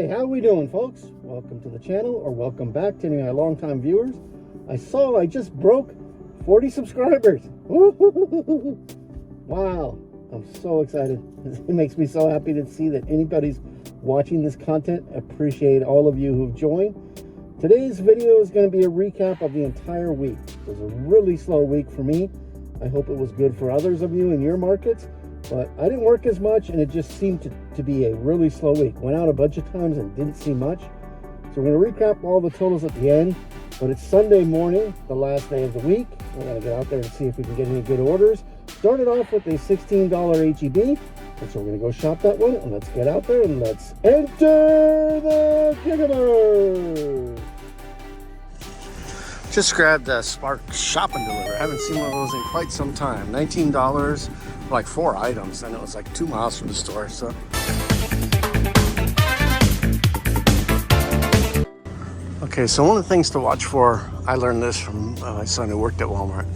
Hey, how we doing, folks? Welcome to the channel, or welcome back to any of my longtime viewers. I just broke 40 subscribers. Wow, I'm so excited. It makes me so happy to see that anybody's watching this content. I appreciate all of you who've joined. Today's video is going to be a recap of the entire week. It was a really slow week for me. I hope it was good for others of you in your markets, but I didn't work as much, and it just seemed to be a really slow week. Went out a bunch of times and didn't see much. So we're going to recap all the totals at the end, but it's Sunday morning, the last day of the week. We're going to get out there and see if we can get any good orders. Started off with a $16 HEB, and so we're going to go shop that one, and let's get out there and let's enter the gigtuber. Just grabbed a Spark Shop and Deliver. I haven't seen one of those in quite some time. $19 for like 4 items, and it was like 2 miles from the store. So okay, so one of the things to watch for, I learned this from my son who worked at Walmart.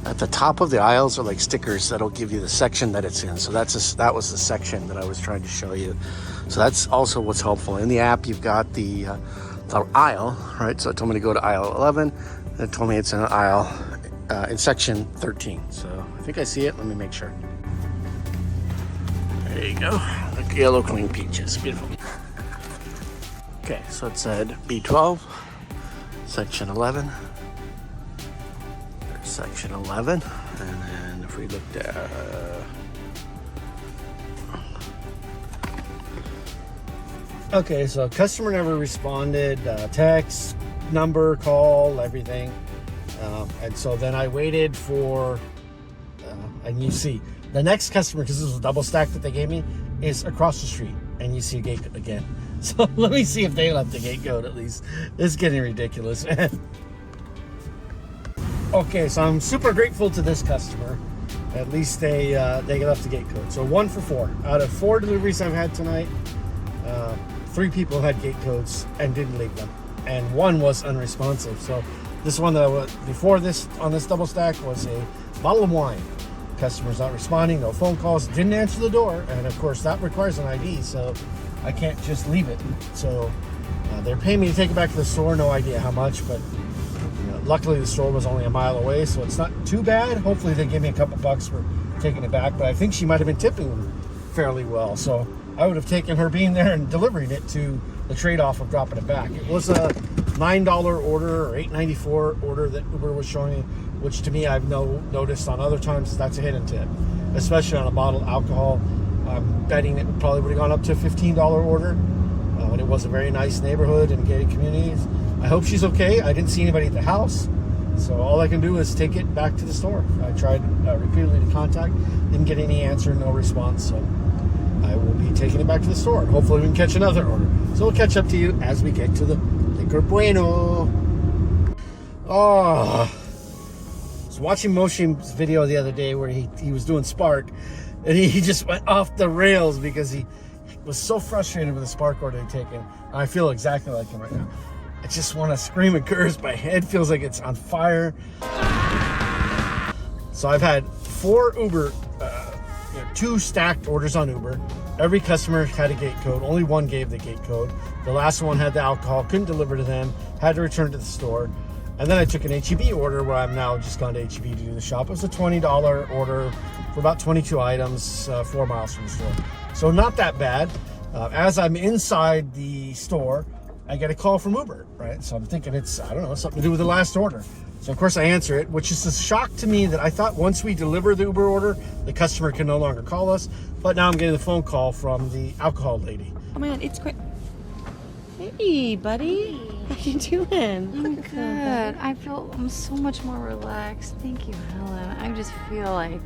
At the top of the aisles are like stickers that'll give you the section that it's in. So that was the section that I was trying to show you. So that's also what's helpful. In the app, you've got the aisle, right? So it told me to go to aisle 11. And it told me it's in an aisle in section 13. So I think I see it. Let me make sure. There you go. The yellow clean peaches. Beautiful. Okay, so it said B12, section 11. There's section 11. And then if we looked at... Okay, so customer never responded, text, number, call, everything. And so then I waited for, and you see, the next customer, because this was a double stack that they gave me, is across the street. And you see a gate again. So let me see if they left the gate code at least. It's getting ridiculous, man. Okay, so I'm super grateful to this customer. At least they left the gate code. So 1 for 4. Out of 4 deliveries I've had tonight, 3 people had gate codes and didn't leave them, and 1 was unresponsive. So this one that was before this on this double stack was a bottle of wine. Customer's not responding, no phone calls, didn't answer the door, and of course that requires an ID, so I can't just leave it. So they're paying me to take it back to the store. No idea how much, but luckily the store was only a mile away, so it's not too bad. Hopefully they give me a couple bucks for taking it back, but I think she might have been tipping them fairly well. So I would have taken her being there and delivering it to the trade-off of dropping it back. It was a $9 order or $8.94 order that Uber was showing me, which to me I've noticed on other times that's a hidden tip, especially on a bottled alcohol. I'm betting it probably would have gone up to a $15 order, and it was a very nice neighborhood and gated communities. I hope she's okay. I didn't see anybody at the house, so all I can do is take it back to the store. I tried repeatedly to contact, didn't get any answer, no response, so I will be taking it back to the store, and hopefully we can catch another order. So we'll catch up to you as we get to the Liquor Bueno. Oh, I was watching Moshe's video the other day where he was doing Spark, and he just went off the rails because he was so frustrated with the Spark order he'd taken. I feel exactly like him right now. I just want to scream and curse. My head feels like it's on fire. So I've had 4 Uber, 2 stacked orders on Uber. Every customer had a gate code. Only 1 gave the gate code. The last one had the alcohol, couldn't deliver to them, had to return to the store. And then I took an HEB order where I'm now just gone to HEB to do the shop. It was a $20 order for about 22 items, 4 miles from the store. So not that bad. As I'm inside the store, I get a call from Uber, right? So I'm thinking it's, I don't know, something to do with the last order. So of course I answer it, which is a shock to me that I thought once we deliver the Uber order, the customer can no longer call us. But now I'm getting a phone call from the alcohol lady. Oh my God, it's great. Hey, buddy. How you doing? I'm good. I'm so much more relaxed. Thank you, Helen. I just feel like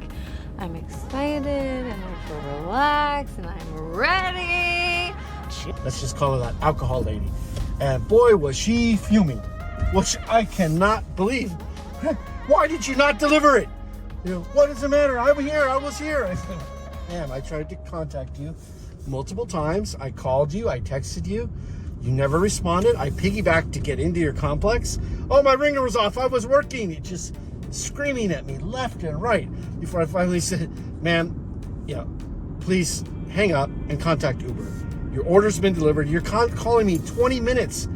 I'm excited and I feel relaxed and I'm ready. Let's just call her that alcohol lady. And boy, was she fuming, which I cannot believe. Why did you not deliver it? What does it matter? I was here. I said, ma'am, I tried to contact you multiple times. I called you. I texted you. You never responded. I piggybacked to get into your complex. Oh, my ringer was off. I was working. It just screaming at me left and right before I finally said, ma'am, please hang up and contact Uber. Your order's been delivered. You're calling me 20 minutes,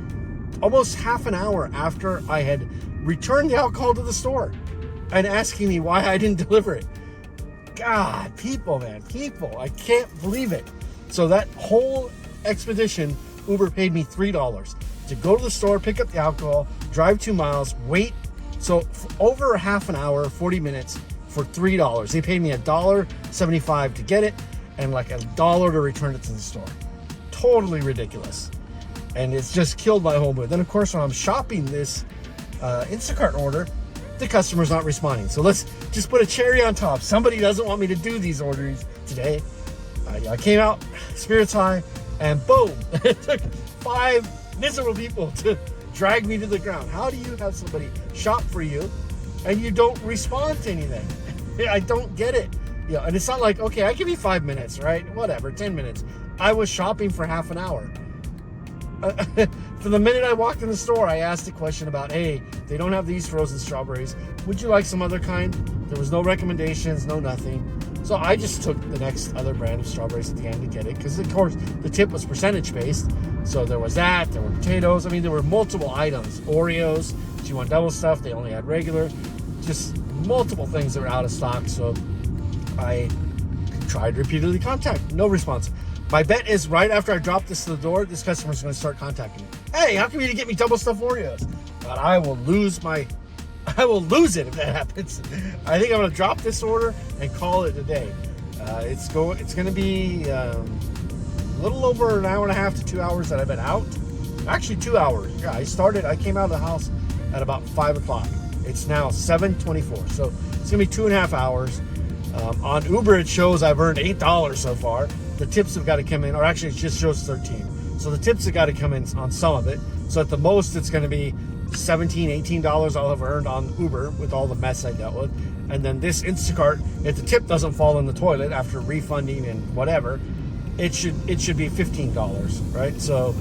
almost half an hour after I had returned the alcohol to the store and asking me why I didn't deliver it. God, people, man, people. I can't believe it. So that whole expedition, Uber paid me $3 to go to the store, pick up the alcohol, drive 2 miles, wait. So over half an hour, 40 minutes for $3. They paid me $1.75 to get it and like $1 to return it to the store. Totally ridiculous. And it's just killed my whole mood. Then of course, when I'm shopping this Instacart order, the customer's not responding. So let's just put a cherry on top. Somebody doesn't want me to do these orders today. I came out, spirits high, and boom, it took 5 miserable people to drag me to the ground. How do you have somebody shop for you and you don't respond to anything? I don't get it. Yeah, and it's not like, okay, I give you 5 minutes, right? Whatever, 10 minutes. I was shopping for half an hour. From the minute I walked in the store, I asked a question about, hey, they don't have these frozen strawberries. Would you like some other kind? There was no recommendations, no nothing. So I just took the next other brand of strawberries at the end to get it, because of course the tip was percentage based. So there was that, there were potatoes. I mean, there were multiple items. Oreos, if you want double stuff, they only had regular. Just multiple things that were out of stock. So I tried repeatedly contact, no response. My bet is right after I drop this to the door, this customer's going to start contacting me. Hey, how come you didn't get me double stuffed Oreos? But I will lose it if that happens. I think I'm going to drop this order and call it a day. It's going to be a little over an hour and a half to 2 hours that I've been out. Actually 2 hours. Yeah, I came out of the house at about 5 o'clock. It's now 7:24. So it's going to be 2.5 hours. On Uber, it shows I've earned $8 so far. The tips have got to come in, or actually it just shows 13. So the tips have got to come in on some of it. So at the most, it's going to be $17, $18 I'll have earned on Uber with all the mess I dealt with. And then this Instacart, if the tip doesn't fall in the toilet after refunding and whatever, it should be $15, right? So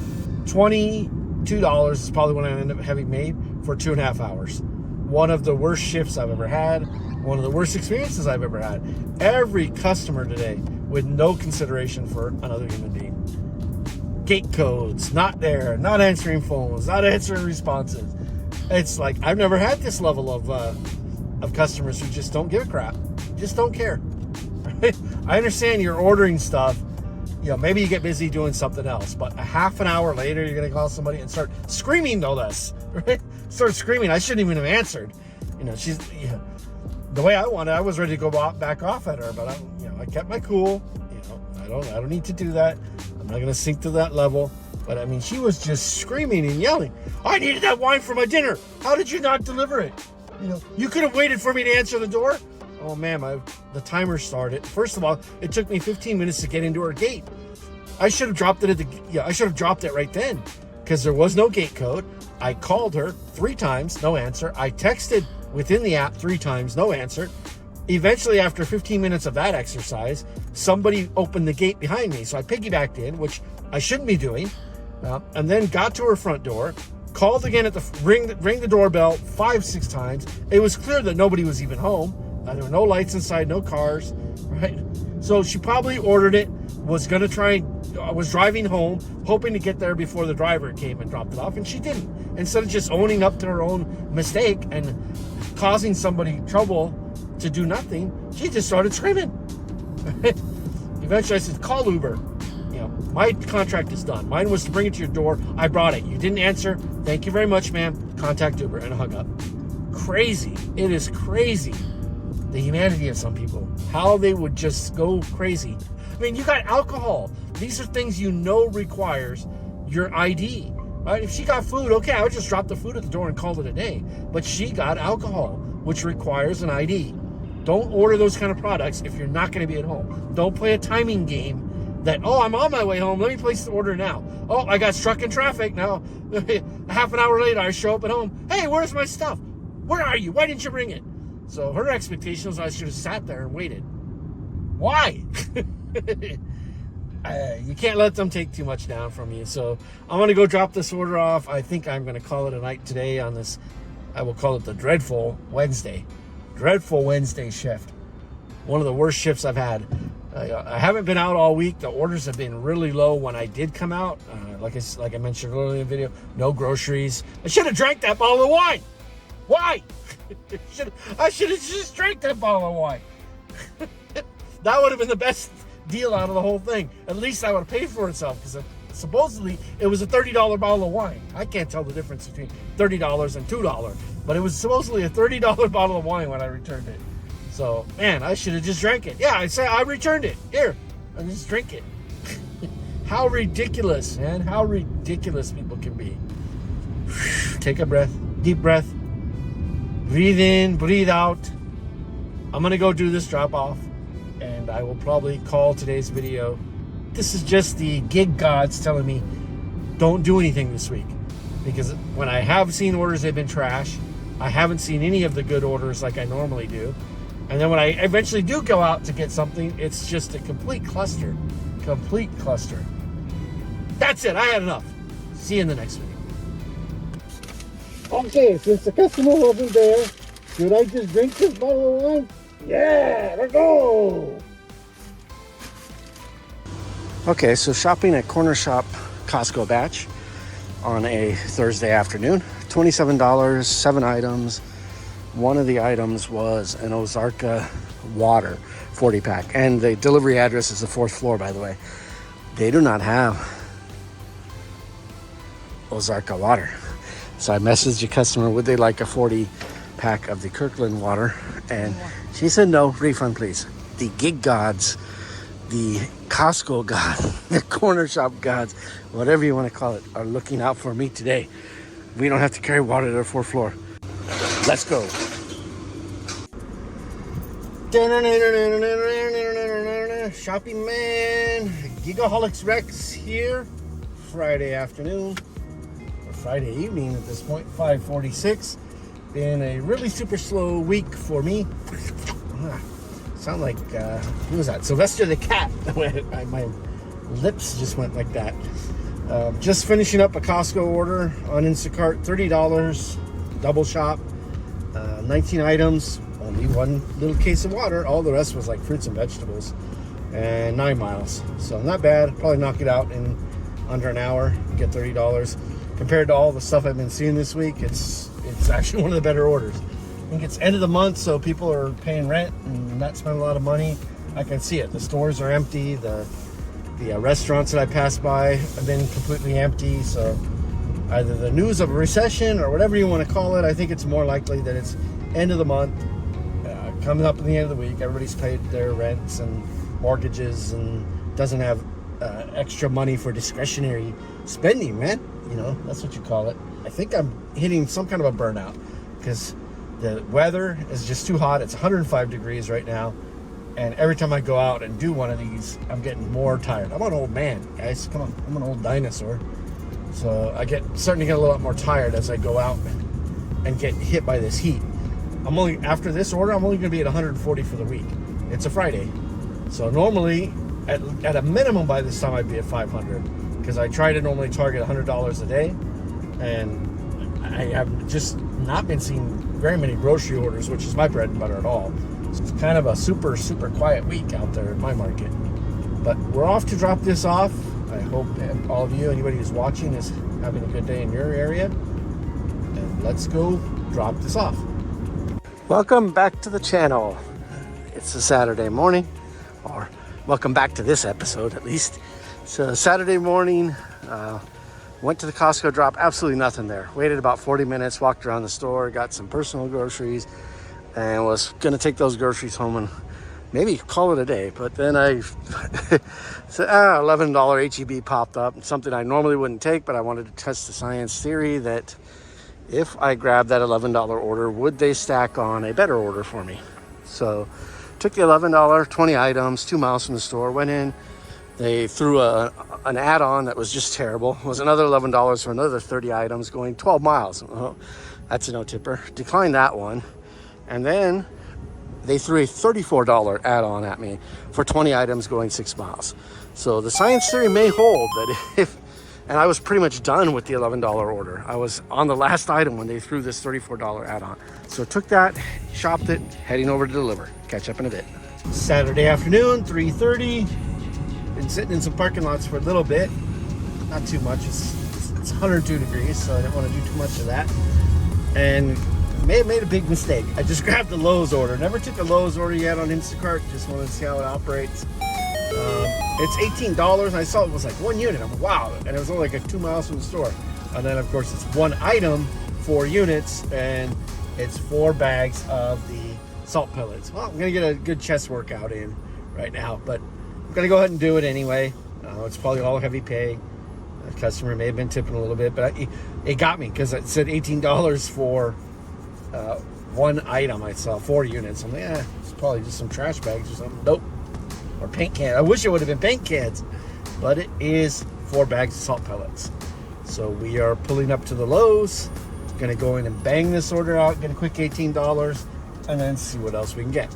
$22 is probably what I end up having made for 2.5 hours. One of the worst shifts I've ever had. One of the worst experiences I've ever had. Every customer today with no consideration for another human being. Gate codes, not there, not answering phones, not answering responses. It's like, I've never had this level of customers who just don't give a crap, just don't care. Right? I understand you're ordering stuff, maybe you get busy doing something else, but a half an hour later, you're gonna call somebody and start screaming no less, right? Start screaming, I shouldn't even have answered. She's, the way I wanted, I was ready to go back off at her, but I kept my cool. I don't need to do that. I'm not gonna sink to that level. But I mean, she was just screaming and yelling. I needed that wine for my dinner. How did you not deliver it? You could have waited for me to answer the door. Oh ma'am, the timer started. First of all, it took me 15 minutes to get into her gate. I should have dropped it I should have dropped it right then, because there was no gate code. I called her 3 times, no answer. I texted within the app 3 times, no answer. Eventually, after 15 minutes of that exercise, somebody opened the gate behind me. So I piggybacked in, which I shouldn't be doing, and then got to her front door, called again at ring the doorbell 5-6 times. It was clear that nobody was even home. There were no lights inside, no cars, right? So she probably ordered it, was driving home, hoping to get there before the driver came and dropped it off, and she didn't. Instead of just owning up to her own mistake and causing somebody trouble to do nothing, she just started screaming. Eventually I said, call Uber. My contract is done. Mine was to bring it to your door. I brought it. You didn't answer. Thank you very much, ma'am. Contact Uber, and hung up. Crazy. It is crazy. The humanity of some people. How they would just go crazy. I mean, you got alcohol. These are things requires your ID. Right? If she got food, okay, I would just drop the food at the door and call it a day. But she got alcohol, which requires an ID. Don't order those kind of products if you're not going to be at home. Don't play a timing game that, I'm on my way home. Let me place the order now. Oh, I got struck in traffic. Now, half an hour later, I show up at home. Hey, where's my stuff? Where are you? Why didn't you bring it? So her expectation was I should have sat there and waited. Why? You can't let them take too much down from you. So I'm going to go drop this order off. I think I'm going to call it a night today on this. I will call it the Dreadful Wednesday. Dreadful Wednesday shift. One of the worst shifts I've had. I haven't been out all week. The orders have been really low when I did come out. Like I mentioned earlier in the video, no groceries. I should have drank that bottle of wine. Why? I should have just drank that bottle of wine. That would have been the best deal out of the whole thing. At least I would have paid for itself, because supposedly it was a $30 bottle of wine. I can't tell the difference between $30 and $2, but it was supposedly a $30 bottle of wine when I returned it. So, man, I should have just drank it. Yeah, I returned it. Here, I just drink it. How ridiculous, man. How ridiculous people can be. Take a breath, deep breath. Breathe in, breathe out. I'm going to go do this drop off, and I will probably call today's video. This is just the gig gods telling me don't do anything this week, because when I have seen orders, they've been trash. I haven't seen any of the good orders like I normally do. And then when I eventually do go out to get something, it's just a complete cluster. Complete cluster. That's it. I had enough. See you in the next video. Okay, since the customer wasn't there, should I just drink this bottle of wine? Yeah, let's go. Okay, so shopping at Cornershop Costco batch on a Thursday afternoon. $27, 7 items. One of the items was an Ozarka water 40 pack. And the delivery address is the 4th floor, by the way. They do not have Ozarka water. So I messaged the customer, would they like a 40 pack of the Kirkland water? And she said no, refund please. The gig gods, the Costco gods, the corner shop gods, whatever you want to call it, are looking out for me today. We don't have to carry water to the 4th floor. Let's go. Shopping man, Gigaholics Rex here. Friday afternoon, or Friday evening at this point, 5:46. Been a really super slow week for me. Sound like, who was that? Sylvester the cat. My lips just went like that. Just finishing up a Costco order on Instacart, $30, double shop, 19 items, only one little case of water. All the rest was like fruits and vegetables, and 9 miles. So not bad. Probably knock it out in under an hour, get $30. Compared to all the stuff I've been seeing this week, it's actually one of the better orders. I think it's end of the month, so people are paying rent and not spending a lot of money. I can see it. The stores are empty. The restaurants that I passed by have been completely empty. So either the news of a recession or whatever you want to call it, I think it's more likely that it's end of the month, coming up at the end of the week. Everybody's paid their rents and mortgages and doesn't have extra money for discretionary spending, man. You know, that's what you call it. I think I'm hitting some kind of a burnout because the weather is just too hot. It's 105 degrees right now. And every time I go out and do one of these, I'm getting more tired. I'm an old man, guys. Come on. I'm an old dinosaur. So starting to get a little more tired as I go out and get hit by this heat. After this order, I'm only going to be at 140 for the week. It's a Friday. So normally, at a minimum by this time, I'd be at 500. Because I try to normally target $100 a day. And I have just not been seeing very many grocery orders, which is my bread and butter at all. So it's kind of a super, super quiet week out there in my market. But we're off to drop this off. I hope all of you, anybody who's watching, is having a good day in your area. And let's go drop this off. Welcome back to the channel. It's a Saturday morning, or welcome back to this episode at least. So Saturday morning, went to the Costco drop, absolutely nothing there. Waited about 40 minutes, walked around the store, got some personal groceries, and was gonna take those groceries home and maybe call it a day. But then I said, $11 HEB popped up, something I normally wouldn't take, but I wanted to test the science theory that if I grabbed that $11 order, would they stack on a better order for me? So took the $11, 20 items, 2 miles from the store, went in. They threw an add-on that was just terrible. It was another $11 for another 30 items going 12 miles. Oh, that's a no-tipper. Declined that one. And then they threw a $34 add-on at me for 20 items going 6 miles. So the science theory may hold that and I was pretty much done with the $11 order. I was on the last item when they threw this $34 add-on. So took that, shopped it, heading over to deliver. Catch up in a bit. Saturday afternoon, 3:30. Been sitting in some parking lots for a little bit. Not too much. It's 102 degrees, so I didn't want to do too much of that. And may have made a big mistake. I just grabbed the Lowe's order. Never took a Lowe's order yet on Instacart. Just wanted to see how it operates. It's $18, and I saw it was like 1 unit. I'm like, wow, and it was only like 2 miles from the store. And then, of course, it's 1 item, 4 units, and it's 4 bags of the salt pellets. Well, I'm gonna get a good chest workout in right now, but I'm gonna go ahead and do it anyway. It's probably all heavy pay. The customer may have been tipping a little bit, but it got me because it said $18 for 1 item. I saw 4 units. I'm like, it's probably just some trash bags or something. Nope. Or paint cans. I wish it would have been paint cans, but it is 4 bags of salt pellets. So we are pulling up to the Lowe's. Gonna go in and bang this order out, get a quick $18, and then see what else we can get.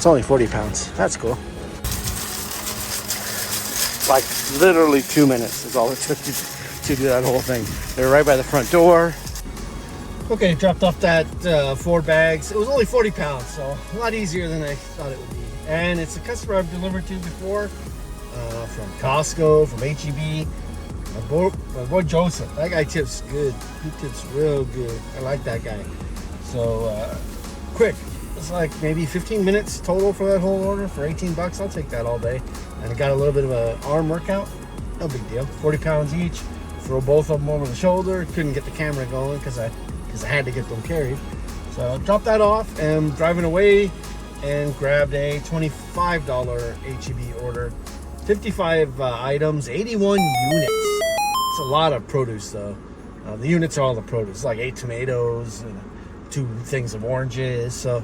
It's only 40 pounds. That's cool. Like literally 2 minutes is all it took to do that whole thing. They're right by the front door. Okay, dropped off that 4 bags. It was only 40 pounds, so a lot easier than I thought it would be. And it's a customer I've delivered to before, from Costco, from H-E-B. My boy Joseph. That guy tips good. He tips real good. I like that guy. So quick. It's like maybe 15 minutes total for that whole order for $18. I'll take that all day. And I got a little bit of an arm workout. No big deal. 40 pounds each. Throw both of them over the shoulder. Couldn't get the camera going because I had to get them carried. So I dropped that off and driving away and grabbed a $25 H-E-B order. 55 items, 81 units. It's a lot of produce though. The units are all the produce. It's like 8 tomatoes and 2 things of oranges. So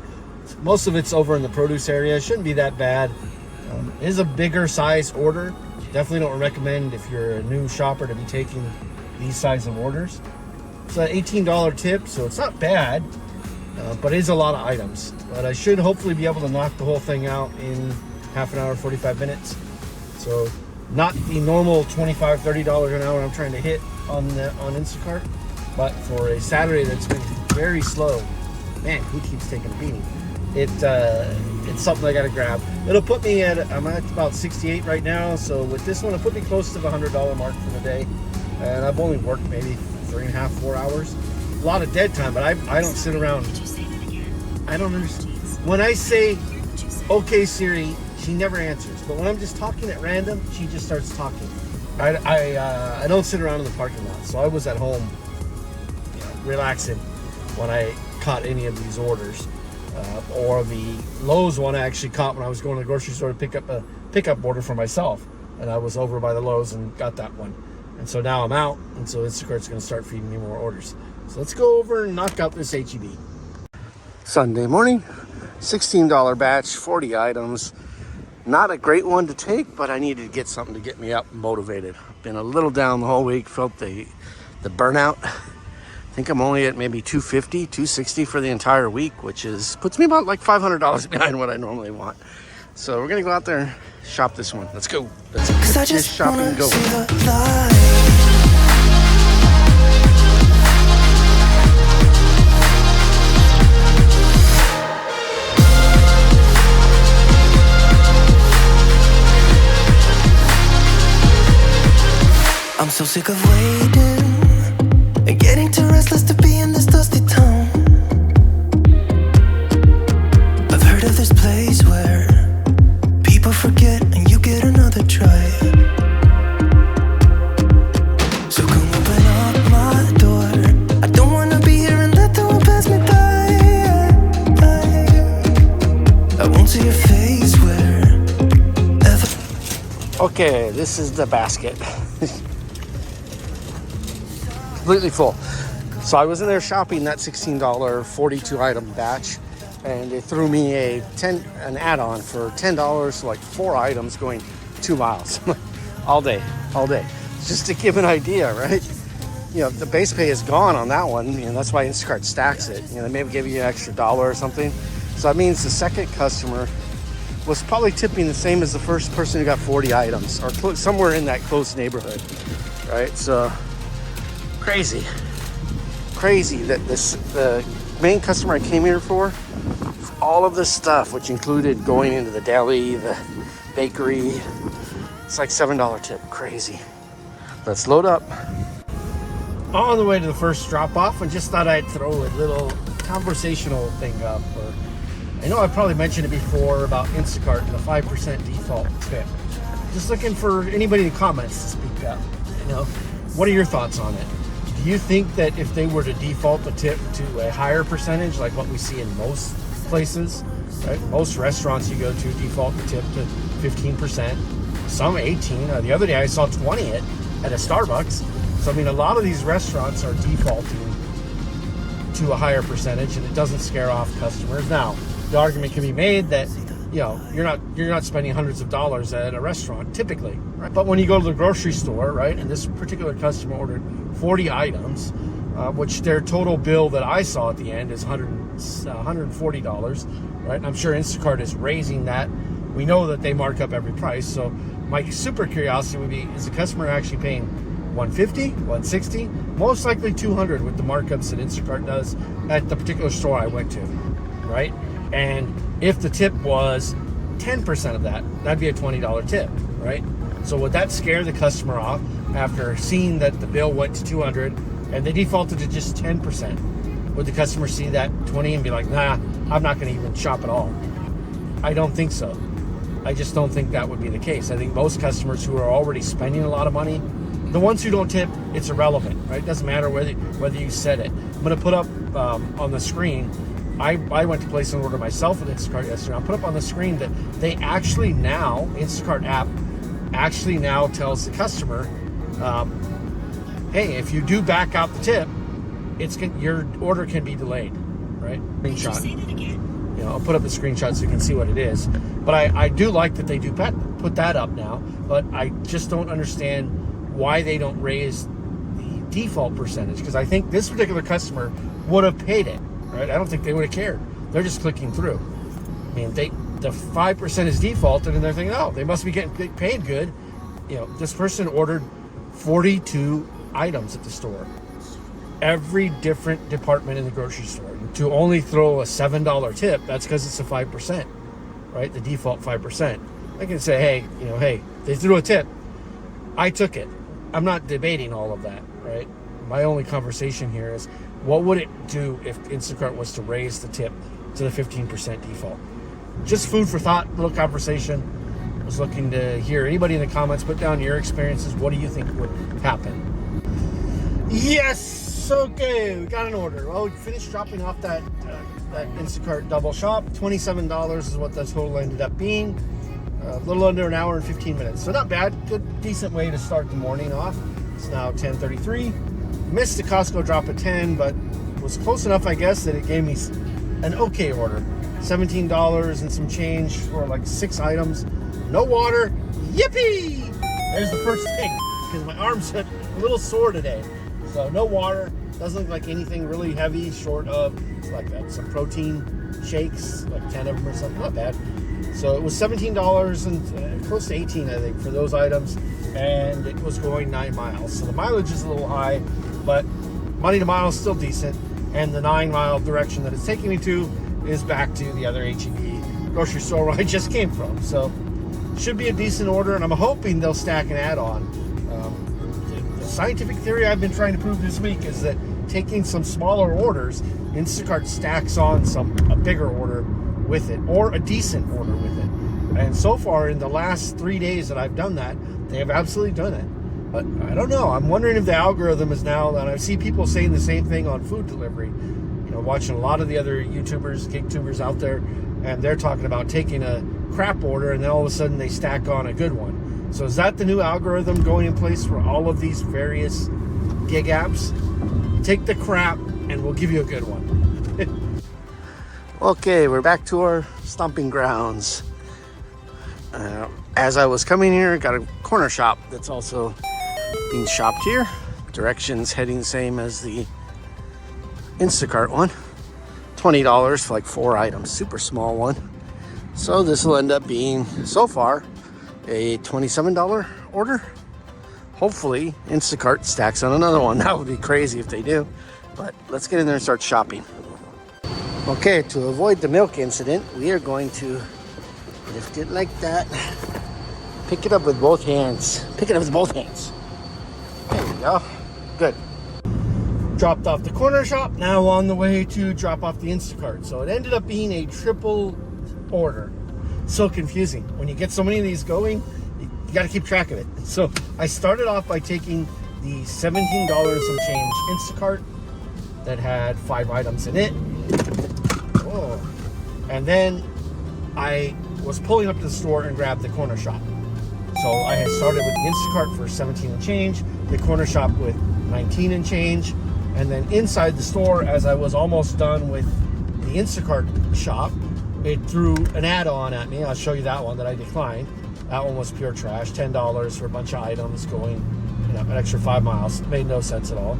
most of it's over in the produce area. It shouldn't be that bad. It is a bigger size order. Definitely don't recommend if you're a new shopper to be taking these size of orders. It's an $18 tip, so it's not bad, but it is a lot of items. But I should hopefully be able to knock the whole thing out in half an hour, 45 minutes. So not the normal $25, $30 an hour I'm trying to hit on Instacart, but for a Saturday that's been very slow, man, he keeps taking a beating. It's something I gotta grab. It'll put me I'm at about 68 right now, so with this one, it'll put me close to the $100 mark for the day. And I've only worked maybe 3.5, 4 hours. A lot of dead time, but I don't sit around. Did you say that again? I don't understand. When I say, okay Siri, she never answers. But when I'm just talking at random, she just starts talking. I don't sit around in the parking lot, so I was at home, relaxing when I caught any of these orders. Or the Lowe's one I actually caught when I was going to the grocery store to pick up a pickup order for myself. And I was over by the Lowe's and got that one. And so now I'm out, and so Instacart's going to start feeding me more orders. So let's go over and knock out this H-E-B. Sunday morning, $16 batch, 40 items. Not a great one to take, but I needed to get something to get me up and motivated. Been a little down the whole week, felt the burnout. I think I'm only at maybe $250, $260 for the entire week, which puts me about like $500 behind what I normally want. So we're gonna go out there and shop this one. Let's go. Let's get this shopping go. I'm so sick of waiting and getting too restless to be in this dusty town. I've heard of this place where people forget and you get another try. So come open up my door. I don't wanna be here and let the world pass me by. I won't see your face wherever. Okay, this is the basket. Completely full. So I was in there shopping that $16 42 item batch, and they threw me an add-on for $10 for like 4 items going 2 miles all day. Just to give an idea, right? The base pay is gone on that one, and that's why Instacart stacks it. They maybe give you an extra $1 or something. So that means the second customer was probably tipping the same as the first person who got 40 items, or somewhere in that close neighborhood, right? So crazy that the main customer I came here for, all of this stuff, which included going into the deli, the bakery, it's like $7 tip. Crazy. Let's load up. On the way to the first drop off, and just thought I'd throw a little conversational thing up. Or I know I've probably mentioned it before about Instacart and the 5% default tip. Just looking for anybody in the comments to speak up. You know, what are your thoughts on it? Do you think that if they were to default the tip to a higher percentage, like what we see in most places, right? Most restaurants you go to default the tip to 15%, some 18. The other day I saw 20 at a Starbucks. So I mean, a lot of these restaurants are defaulting to a higher percentage, and it doesn't scare off customers. Now, the argument can be made that, you know, you're not spending hundreds of dollars at a restaurant typically, right? But when you go to the grocery store, right, and this particular customer ordered 40 items, which their total bill that I saw at the end is $140, right? I'm sure Instacart is raising that. We know that they mark up every price, so my super curiosity would be, is the customer actually paying $150, $160, most likely $200 with the markups that Instacart does at the particular store I went to, right? And if the tip was 10% of that, that'd be a $20 tip, right? So would that scare the customer off after seeing that the bill went to $200 and they defaulted to just 10%? Would the customer see that 20 and be like, nah, I'm not going to even shop at all? I don't think so. I just don't think that would be the case. I think most customers who are already spending a lot of money, the ones who don't tip, it's irrelevant, right? It doesn't matter whether you said it. I'm going to put up on the screen, I went to place an order myself at Instacart yesterday. I'll put up on the screen that they actually now, Instacart app, actually now tells the customer, hey, if you do back out the tip, your order can be delayed, right? Screenshot. You know, I'll put up the screenshot so you can see what it is. But I do like that they do put that up now, but I just don't understand why they don't raise the default percentage, because I think this particular customer would have paid it, right? I don't think they would have cared. They're just clicking through. I mean, the 5% is defaulted, and they're thinking, oh, they must be getting paid good. You know, this person ordered 42 items at the store. Every different department in the grocery store. To only throw a $7 tip, that's because it's a 5%, right? The default 5%. I can say, hey, they threw a tip. I took it. I'm not debating all of that, right? My only conversation here is, what would it do if Instacart was to raise the tip to the 15% default? Just food for thought, little conversation. I was looking to hear anybody in the comments put down your experiences. What do you think would happen? Yes! Okay, we got an order. Well, we finished dropping off that Instacart double shop. $27 is what the total ended up being. A little under an hour and 15 minutes. So not bad. Good, decent way to start the morning off. It's now 10:33. Missed the Costco drop at 10, but was close enough, I guess, that it gave me an okay order. $17 and some change for like 6 items. No water. Yippee! There's the first thing, because my arms are a little sore today. So no water. Doesn't look like anything really heavy, short of like some protein shakes, like 10 of them or something. Not bad. So it was $17 and close to 18, I think, for those items, and it was going 9 miles. So the mileage is a little high, but money to mile is still decent, and the 9-mile direction that it's taking me to is back to the other H-E-B grocery store where I just came from. So should be a decent order, and I'm hoping they'll stack an add-on. The scientific theory I've been trying to prove this week is that taking some smaller orders, Instacart stacks on a bigger order with it, or a decent order with it. And so far in the last 3 days that I've done that, they have absolutely done it. But I don't know. I'm wondering if the algorithm is now, and I see people saying the same thing on food delivery. You know, watching a lot of the other YouTubers, gigtubers out there, and they're talking about taking a crap order and then all of a sudden they stack on a good one. So is that the new algorithm going in place for all of these various gig apps? Take the crap and we'll give you a good one. Okay, we're back to our stomping grounds. As I was coming here, got a Cornershop that's also being shopped here. Directions heading same as the Instacart one. $20 for like 4 items, super small one. So this will end up being, so far, a $27 order. Hopefully Instacart stacks on another one. That would be crazy if they do. But let's get in there and start shopping. Okay, to avoid the milk incident, we are going to lift it like that. Pick it up with both hands. Pick it up with both hands. There we go. Good. Dropped off the Cornershop. Now on the way to drop off the Instacart. So it ended up being a triple order. So confusing. When you get so many of these going, you got to keep track of it. So I started off by taking the $17 and change Instacart that had 5 items in it. Whoa. And then I was pulling up to the store and grabbed the Cornershop. So I had started with the Instacart for 17 and change, the Cornershop with 19 and change, and then inside the store, as I was almost done with the Instacart shop, it threw an add-on at me. I'll show you that one that I declined. That one was pure trash, $10 for a bunch of items going, an extra 5 miles. It made no sense at all.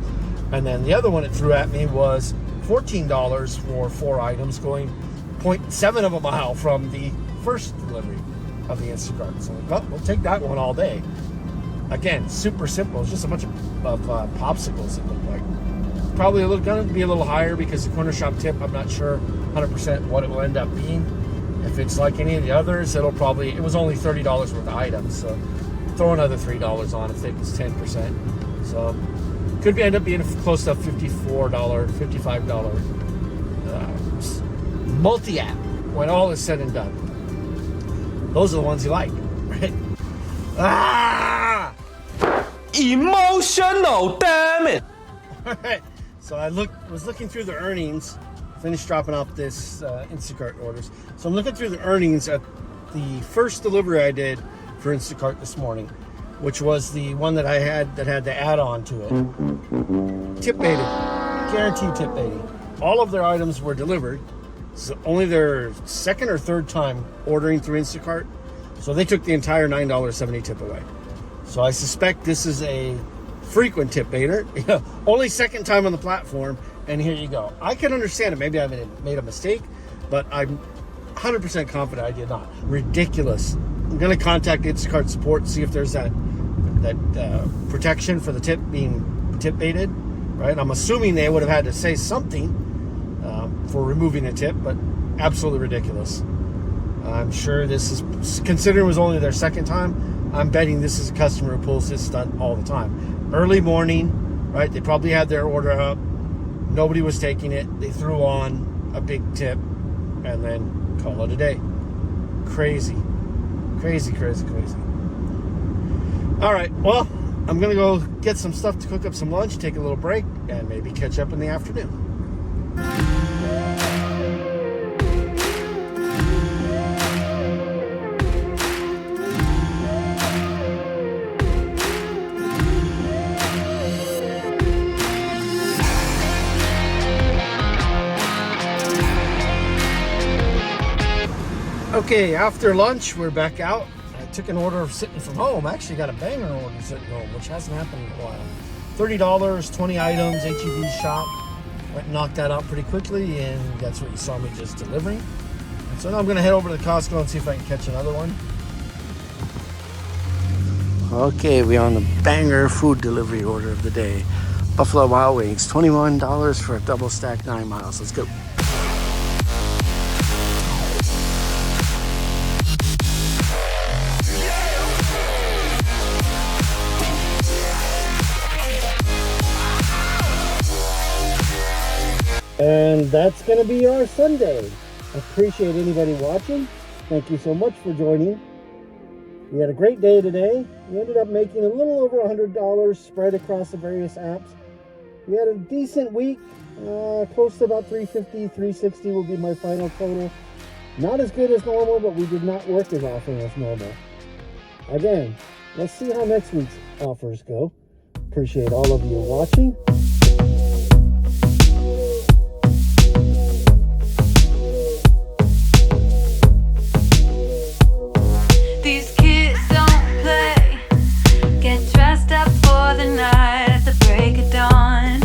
And then the other one it threw at me was $14 for 4 items going 0.7 of a mile from the first delivery of the Instacart. So we'll take that one all day. Again, super simple. It's just a bunch of popsicles it looked like. Probably going to be a little higher because the Cornershop tip, I'm not sure 100% what it will end up being. If it's like any of the others, it was only $30 worth of items. So throw another $3 on if it was 10%. So could end up being close to $54, $55 multi-app when all is said and done. Those are the ones you like, right? Ah! Emotional, damn it! All right. So I was looking through the earnings, finished dropping off this Instacart orders. So I'm looking through the earnings at the first delivery I did for Instacart this morning, which was the one that I had that had the add-on to it. Tip baited, guaranteed tip baiting. All of their items were delivered. So only their second or third time ordering through Instacart. So they took the entire $9.70 tip away. So I suspect this is a frequent tip baiter. Only second time on the platform, and here you go. I can understand it. Maybe I made a mistake, but I'm 100% confident I did not. Ridiculous. I'm going to contact Instacart support, see if there's that protection for the tip being tip baited, right? I'm assuming they would have had to say something for removing a tip, but absolutely ridiculous. I'm sure this is, considering it was only their second time, I'm betting this is a customer who pulls this stunt all the time. Early morning, right? They probably had their order up. Nobody was taking it. They threw on a big tip and then call it a day. Crazy. Crazy, crazy, crazy. All right, well, I'm going to go get some stuff to cook up some lunch, take a little break, and maybe catch up in the afternoon. Okay, after lunch, we're back out. I took an order of sitting from home. I actually got a banger order sitting home, which hasn't happened in a while. $30, 20 items, HEB shop. Went and knocked that out pretty quickly, and that's what you saw me just delivering. And so now I'm going to head over to the Costco and see if I can catch another one. Okay, we're on the banger food delivery order of the day. Buffalo Wild Wings, $21 for a double stack 9 miles. Let's go. And that's going to be our Sunday. Appreciate anybody watching. Thank you so much for joining. We had a great day today. We ended up making a little over $100 spread across the various apps. We had a decent week, close to about $350, $360 will be my final total. Not as good as normal, but we did not work as often as normal. Again, let's see how next week's offers go. Appreciate all of you watching. These kids don't play. Get dressed up for the night at the break of dawn.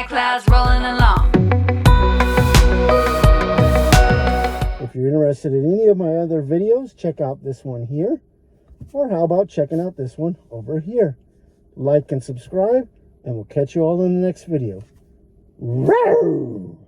White clouds rolling along. If you're interested in any of my other videos, check out this one here. Or how about checking out this one over here? Like and subscribe, and we'll catch you all in the next video. Row!